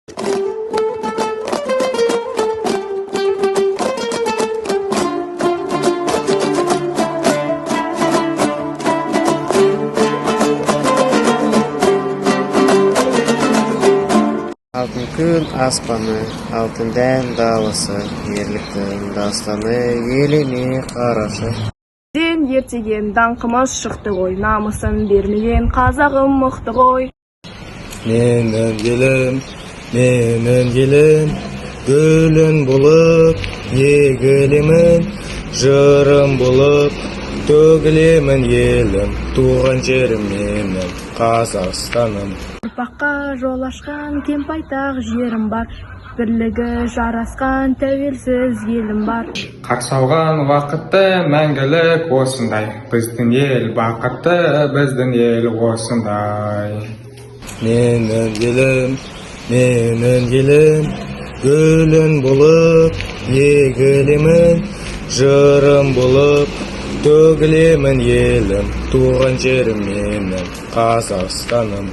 Алтын күн аспаны, алтын дән даласы, ерліктің дастаны, елеме қарашы. Сен ертеген даңқымыз шықты ғой, намысын бермеген қазағым мықты ғой. Менің елім, гүлін болып, егілемін, жырым болып, төгілемін елім, туған жерім менің, Қазақстаным. Ұрпаққа жол ашқан кемпайтақ жерім бар, бірлігі жарасқан тәуелсіз елім бар. Қарсы алған уақытты мәңгілік осындай, біздің ел бақытты, біздің ел осындай. Менің елім, гүлін болып, егілемін, жырым болып, төгілемін елім, туған жерім менің, Қазақстаным.